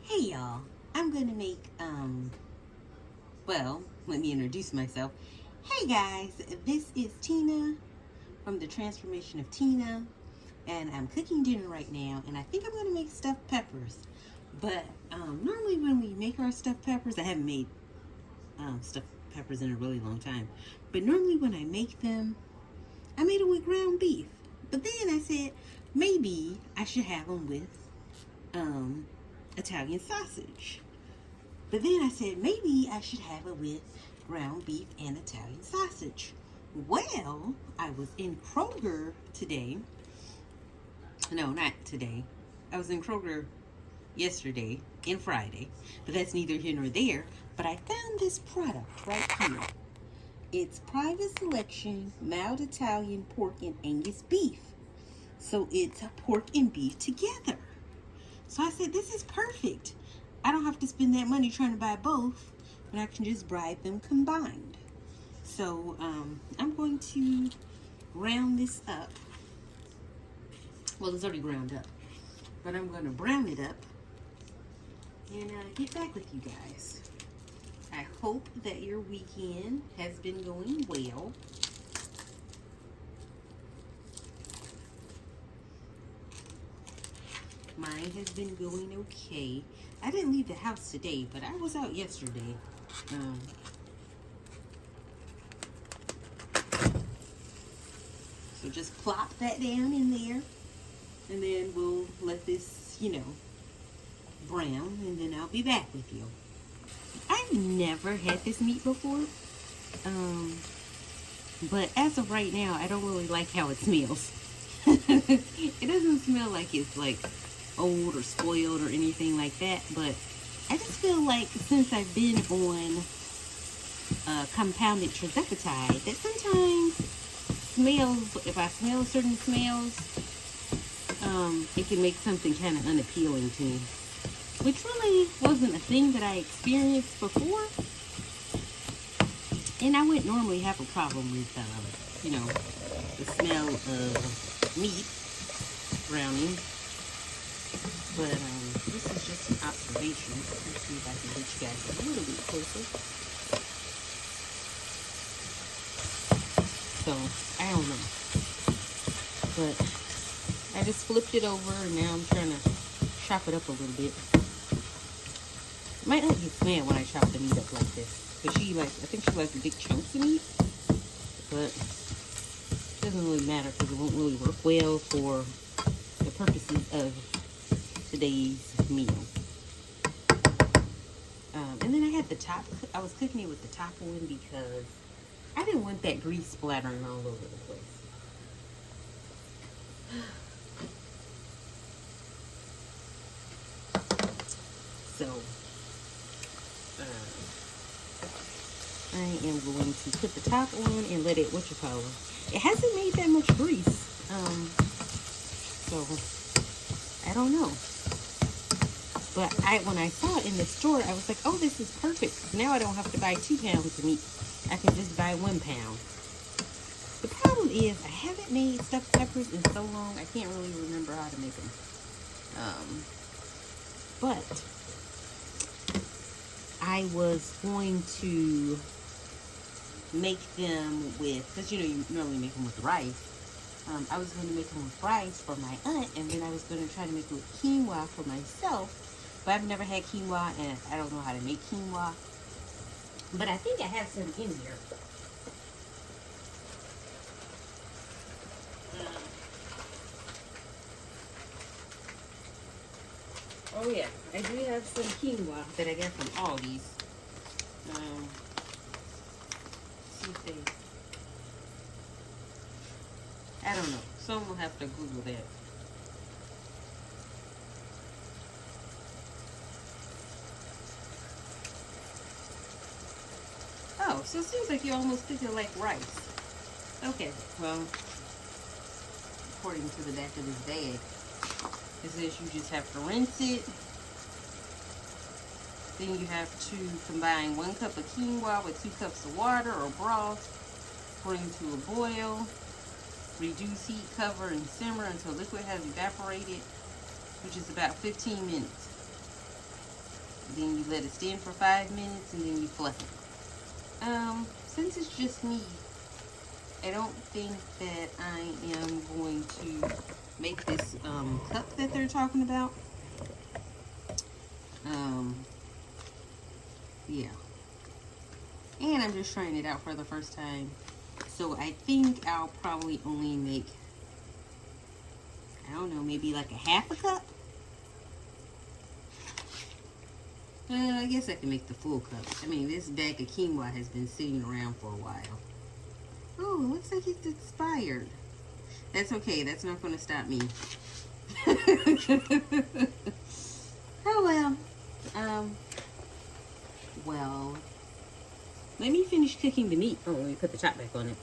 Hey y'all, I'm gonna make, well, let me introduce myself. Hey guys, this is Tina from the Transformation of Tina, and I'm cooking dinner right now, and I think I'm gonna make stuffed peppers. But normally when we make our stuffed peppers, I haven't made stuffed peppers in a really long time, but normally when I make them, I made them with ground beef. But then I said, maybe I should have them with um, Italian sausage. But then I said, maybe I should have it with ground beef and Italian sausage. Well, I was in Kroger today. No, not today. I was in Kroger yesterday and Friday, but that's neither here nor there. But I found this product right here. It's Private Selection Mild Italian Pork and Angus Beef. So it's pork and beef together. So I said, this is perfect. I don't have to spend that money trying to buy both, but I can just buy them combined. So I'm going to round this up. Well, it's already ground up, but I'm going to brown it up and get back with you guys. I hope that your weekend has been going well. Mine has been going okay. I didn't leave the house today, but I was out yesterday. So just plop that down in there, and then we'll let this, brown, and then I'll be back with you. I've never had this meat before, but as of right now, I don't really like how it smells. It doesn't smell like it's like old or spoiled or anything like that, but I just feel like since I've been on compounded trizepatide, that sometimes smells, if I smell certain smells, it can make something kind of unappealing to me, which really wasn't a thing that I experienced before. And I wouldn't normally have a problem with, the smell of meat browning. But this is just an observation. Let's see if I can get you guys a little bit closer. So, I don't know. But I just flipped it over, and now I'm trying to chop it up a little bit. My aunt gets mad when I chop the meat up like this. Because I think she likes the big chunks of meat. But it doesn't really matter because it won't really work well for the purposes of today's meal. And then I had the top. I was cooking it with the top on because I didn't want that grease splattering all over the place. So I am going to put the top on and let it, it hasn't made that much grease. So I don't know. But when I saw it in the store, I was like, oh, this is perfect. Now I don't have to buy 2 pounds of meat. I can just buy 1 pound. The problem is I haven't made stuffed peppers in so long, I can't really remember how to make them. But I was going to make them with, because you normally make them with rice. I was going to make them with rice for my aunt, and then I was going to try to make it with quinoa for myself. But I've never had quinoa, and I don't know how to make quinoa. But I think I have some in here. Oh yeah, I do have some quinoa that I got from Aldi's. See if they, I don't know. Someone will have to Google that. Oh, so it seems like you almost cook it like rice. Okay, well, according to the back of this bag, it says you just have to rinse it. Then you have to combine 1 cup of quinoa with 2 cups of water or broth. Bring to a boil. Reduce heat, cover, and simmer until liquid has evaporated, which is about 15 minutes. then you let it stand for 5 minutes, and then you fluff it. Since it's just me, I don't think that I am going to make this cup that they're talking about. Yeah. And I'm just trying it out for the first time. So I think I'll probably only make, I don't know, maybe like a half a cup. I guess I can make the full cup. I mean, this bag of quinoa has been sitting around for a while. Oh, it looks like it's expired. That's okay. That's not going to stop me. Oh, well. Well, let me finish cooking the meat. Oh, let me put the top back on it.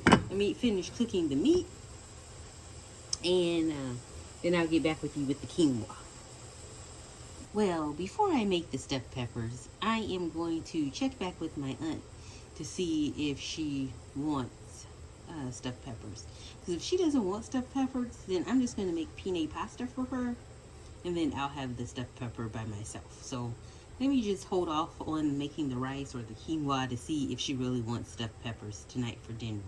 Let me finish cooking the meat. And then I'll get back with you with the quinoa. Well, before I make the stuffed peppers, I am going to check back with my aunt to see if she wants stuffed peppers. Because if she doesn't want stuffed peppers, then I'm just going to make penne pasta for her. And then I'll have the stuffed pepper by myself. So let me just hold off on making the rice or the quinoa to see if she really wants stuffed peppers tonight for dinner.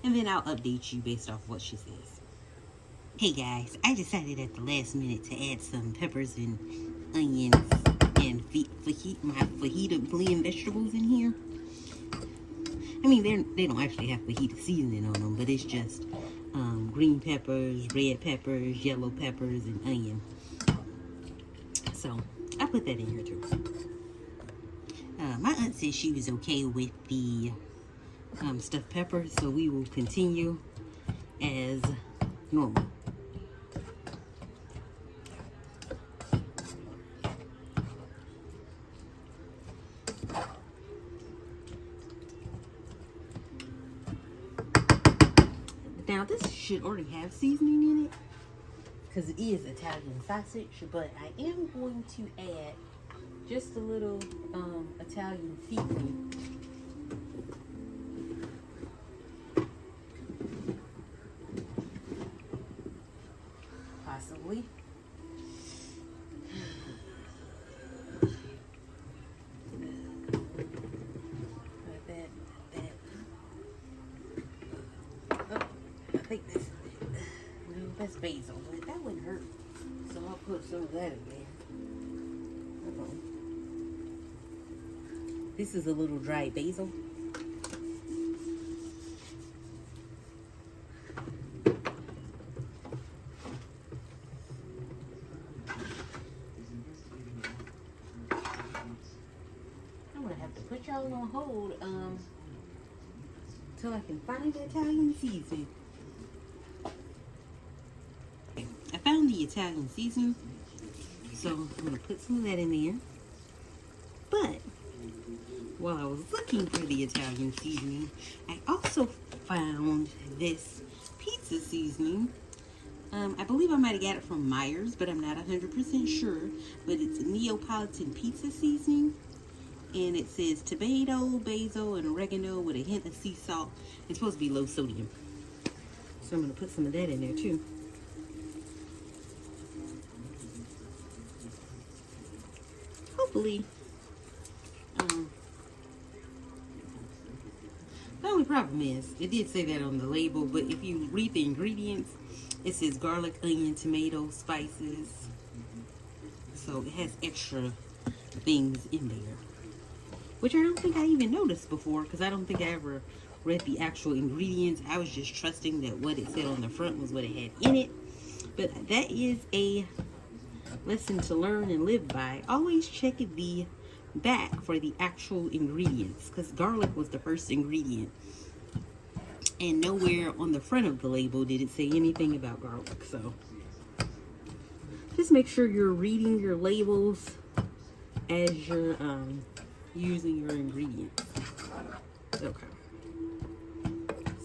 And then I'll update you based off what she says. Hey guys, I decided at the last minute to add some peppers and onions and my fajita blend vegetables in here. I mean, they don't actually have fajita seasoning on them, but it's just green peppers, red peppers, yellow peppers, and onion. So I put that in here too. My aunt said she was okay with the stuffed peppers, so we will continue as normal. Now this should already have seasoning in it because it is Italian sausage, but I am going to add just a little Italian seasoning. Possibly. That's basil, but that wouldn't hurt. So I'll put some of that in there. This is a little dried basil. I'm gonna have to put y'all on hold till I can find the Italian seasoning. I found the Italian seasoning, so I'm going to put some of that in there. But while I was looking for the Italian seasoning, I also found this pizza seasoning. I believe I might have got it from Myers, but I'm not 100% sure. But it's Neapolitan pizza seasoning. And it says tomato, basil, and oregano with a hint of sea salt. It's supposed to be low sodium. So I'm going to put some of that in there too. Hopefully, the only problem is, it did say that on the label, but if you read the ingredients, it says garlic, onion, tomato, spices. So it has extra things in there, which I don't think I even noticed before, because I don't think I ever read the actual ingredients. I was just trusting that what it said on the front was what it had in it. But that is a lesson to learn and live by. Always check the back for the actual ingredients, because garlic was the first ingredient, and nowhere on the front of the label did it say anything about garlic. So just make sure you're reading your labels as you're using your ingredients. Okay,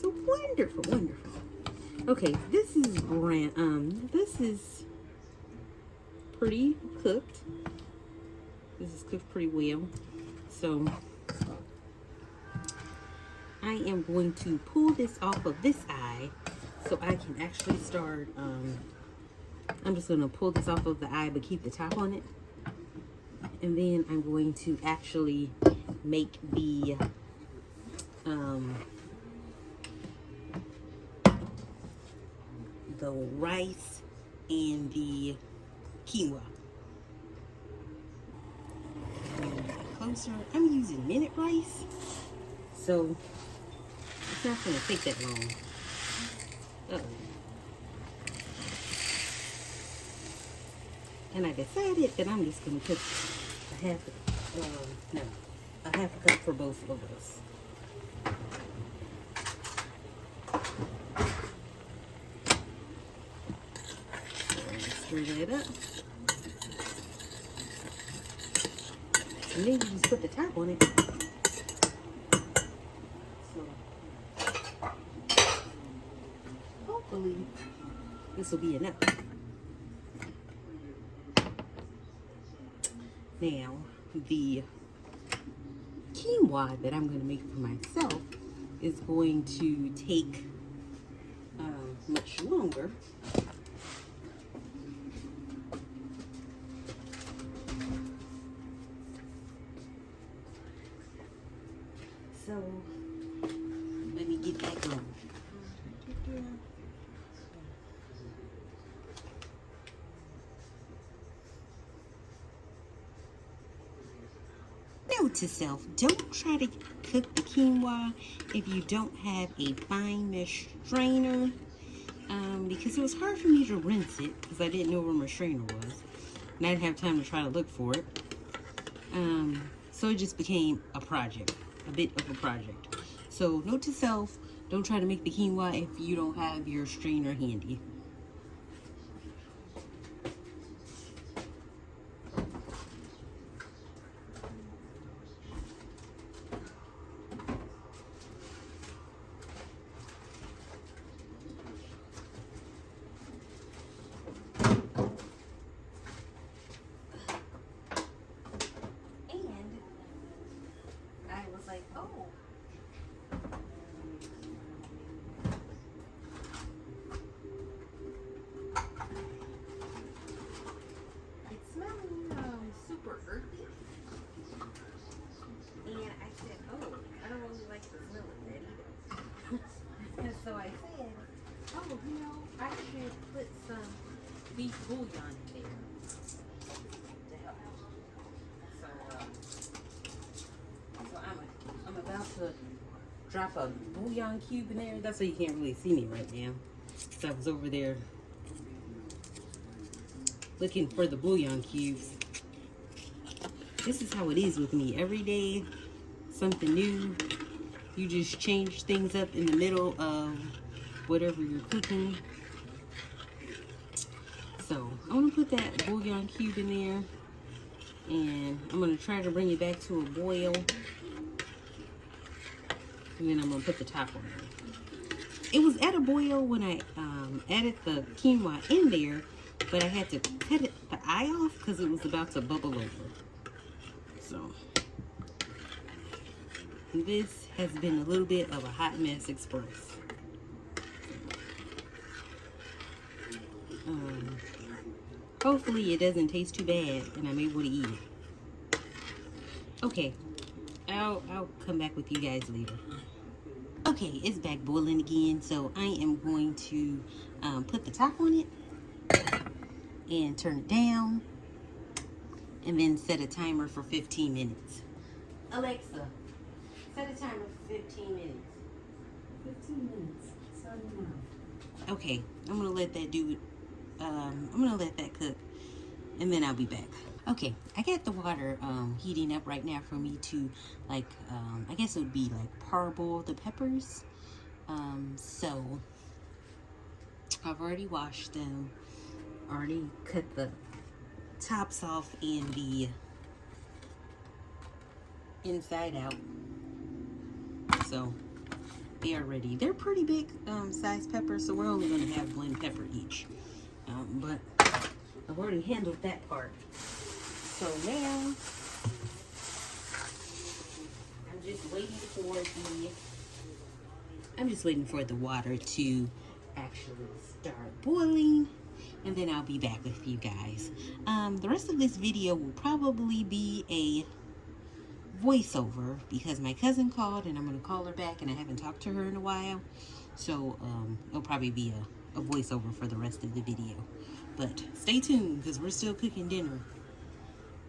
so wonderful. Okay, this is this is pretty cooked. This is cooked pretty well. So I am going to pull this off of this eye so I can actually start, I'm just going to pull this off of the eye but keep the top on it. And then I'm going to actually make the rice and the quinoa. Closer. I'm using minute rice, so it's not going to take that long. And I decided that I'm just going to cook a half a cup for both of us. Stir that up. And then you just put the top on it. So hopefully this will be enough. Now the quinoa that I'm going to make for myself is going to take much longer. So let me get that going. Note to self, don't try to cook the quinoa if you don't have a fine mesh strainer, because it was hard for me to rinse it because I didn't know where my strainer was and I didn't have time to try to look for it. So it just became a project, a bit of a project. So note to self, don't try to make the quinoa if you don't have your strainer handy. So I said, oh, you know, I should put some beef bouillon in there to help. So I'm about to drop a bouillon cube in there. That's why you can't really see me right now. So I was over there looking for the bouillon cubes. This is how it is with me. Every day, something new. You just change things up in the middle of whatever you're cooking. So I'm gonna put that bouillon cube in there, and I'm gonna try to bring it back to a boil, and then I'm gonna put the top on it. It was at a boil when I added the quinoa in there, but I had to cut the eye off because it was about to bubble over. So this has been a little bit of a hot mess express. Hopefully it doesn't taste too bad and I'm able to eat it. Okay, I'll come back with you guys later. Okay, it's back boiling again, so I am going to put the top on it and turn it down, and then set a timer for 15 minutes. Alexa, set a timer for 15 minutes. 15 minutes, starting now. Okay, I'm gonna let that do it. I'm gonna let that cook, and then I'll be back. Okay, I got the water heating up right now for me to, like, I guess it would be like parboil the peppers. So I've already washed them, already cut the tops off and the inside out. So they are ready. They're pretty big sized peppers, so we're only going to have one pepper each. But I've already handled that part. So now I'm just waiting for the water to actually start boiling. and then I'll be back with you guys. The rest of this video will probably be a voiceover because my cousin called and I'm going to call her back, and I haven't talked to her in a while. So it'll probably be a voiceover for the rest of the video. But stay tuned because we're still cooking dinner.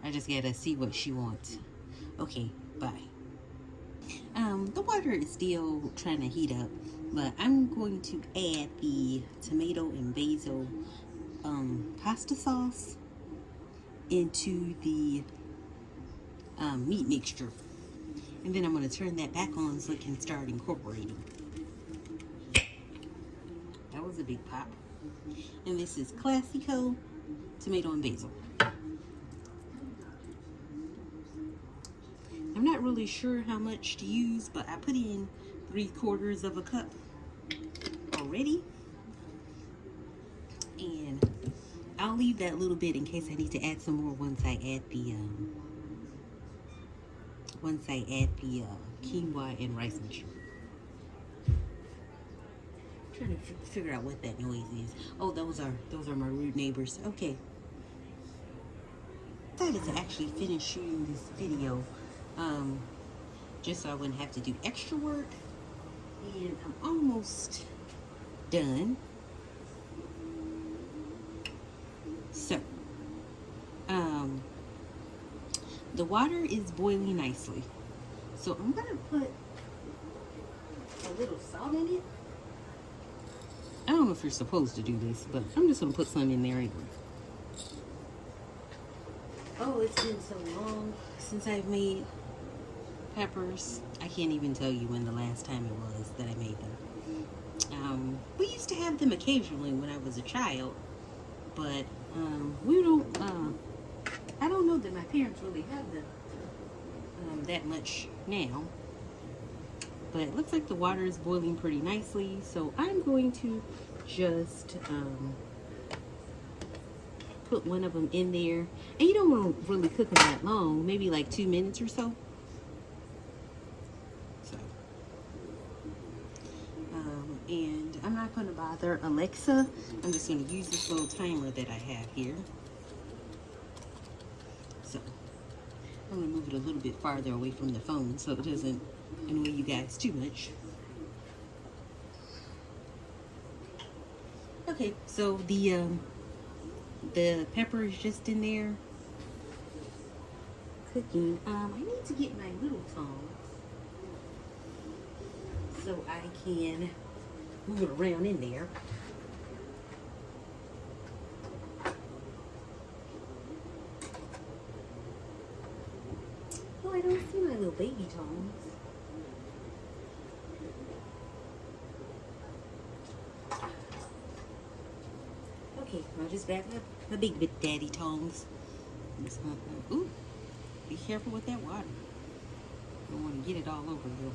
I just got to see what she wants. Okay, bye. The water is still trying to heat up, but I'm going to add the tomato and basil pasta sauce into the meat mixture, and then I'm going to turn that back on so it can start incorporating. That was a big pop. And this is Classico tomato and basil. I'm not really sure how much to use, but I put in 3/4 of a cup already, and I'll leave that little bit in case I need to add some more once I add the quinoa and rice mixture. I'm trying to figure out what that noise is. Oh, those are my rude neighbors. Okay. I decided to actually finish shooting this video, just so I wouldn't have to do extra work. And I'm almost done. So, the water is boiling nicely. So I'm gonna put a little salt in it. I don't know if you're supposed to do this, but I'm just gonna put some in there anyway. Oh, it's been so long since I've made peppers. I can't even tell you when the last time it was that I made them. We used to have them occasionally when I was a child, but we don't. I don't know that my parents really have them that much now. But it looks like the water is boiling pretty nicely, so I'm going to just put one of them in there. And you don't want to really cook them that long, maybe like 2 minutes or so. And I'm not going to bother Alexa. I'm just going to use this little timer that I have here. So I'm going to move it a little bit farther away from the phone so it doesn't annoy you guys too much. Okay, so the pepper is just in there cooking. I need to get my little tongs so I can move it around in there. Oh, I don't see my little baby tongs. Okay, I'll just grab the big daddy tongs. Ooh, be careful with that water. You don't want to get it all over you.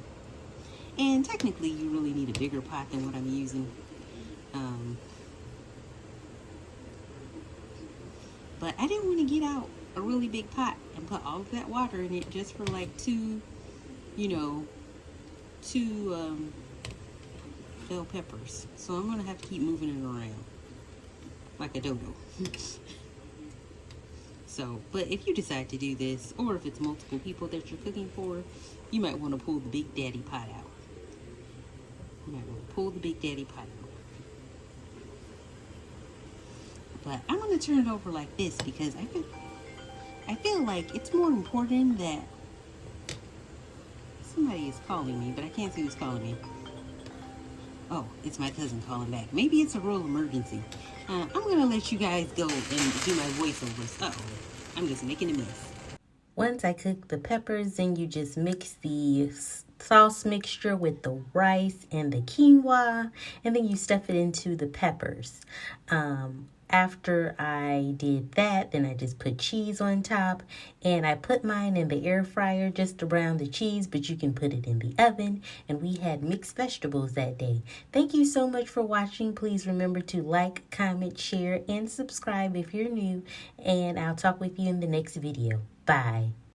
And technically, you really need a bigger pot than what I'm using. But I didn't want to get out a really big pot and put all of that water in it just for like two bell peppers. So I'm going to have to keep moving it around like a dodo. So, but if you decide to do this, or if it's multiple people that you're cooking for, you might want to pull the big daddy pot out. You might want to pull the big daddy pot out. But I'm going to turn it over like this because I feel like it's more important that somebody is calling me, but I can't see who's calling me. Oh, it's my cousin calling back. Maybe it's a real emergency. I'm going to let you guys go and do my voiceovers. Uh-oh, I'm just making a mess. Once I cook the peppers, then you just mix the sauce mixture with the rice and the quinoa, and then you stuff it into the peppers. After I did that, then I just put cheese on top, and I put mine in the air fryer just to brown the cheese, but you can put it in the oven, and we had mixed vegetables that day. Thank you so much for watching. Please remember to like, comment, share, and subscribe if you're new, and I'll talk with you in the next video. Bye.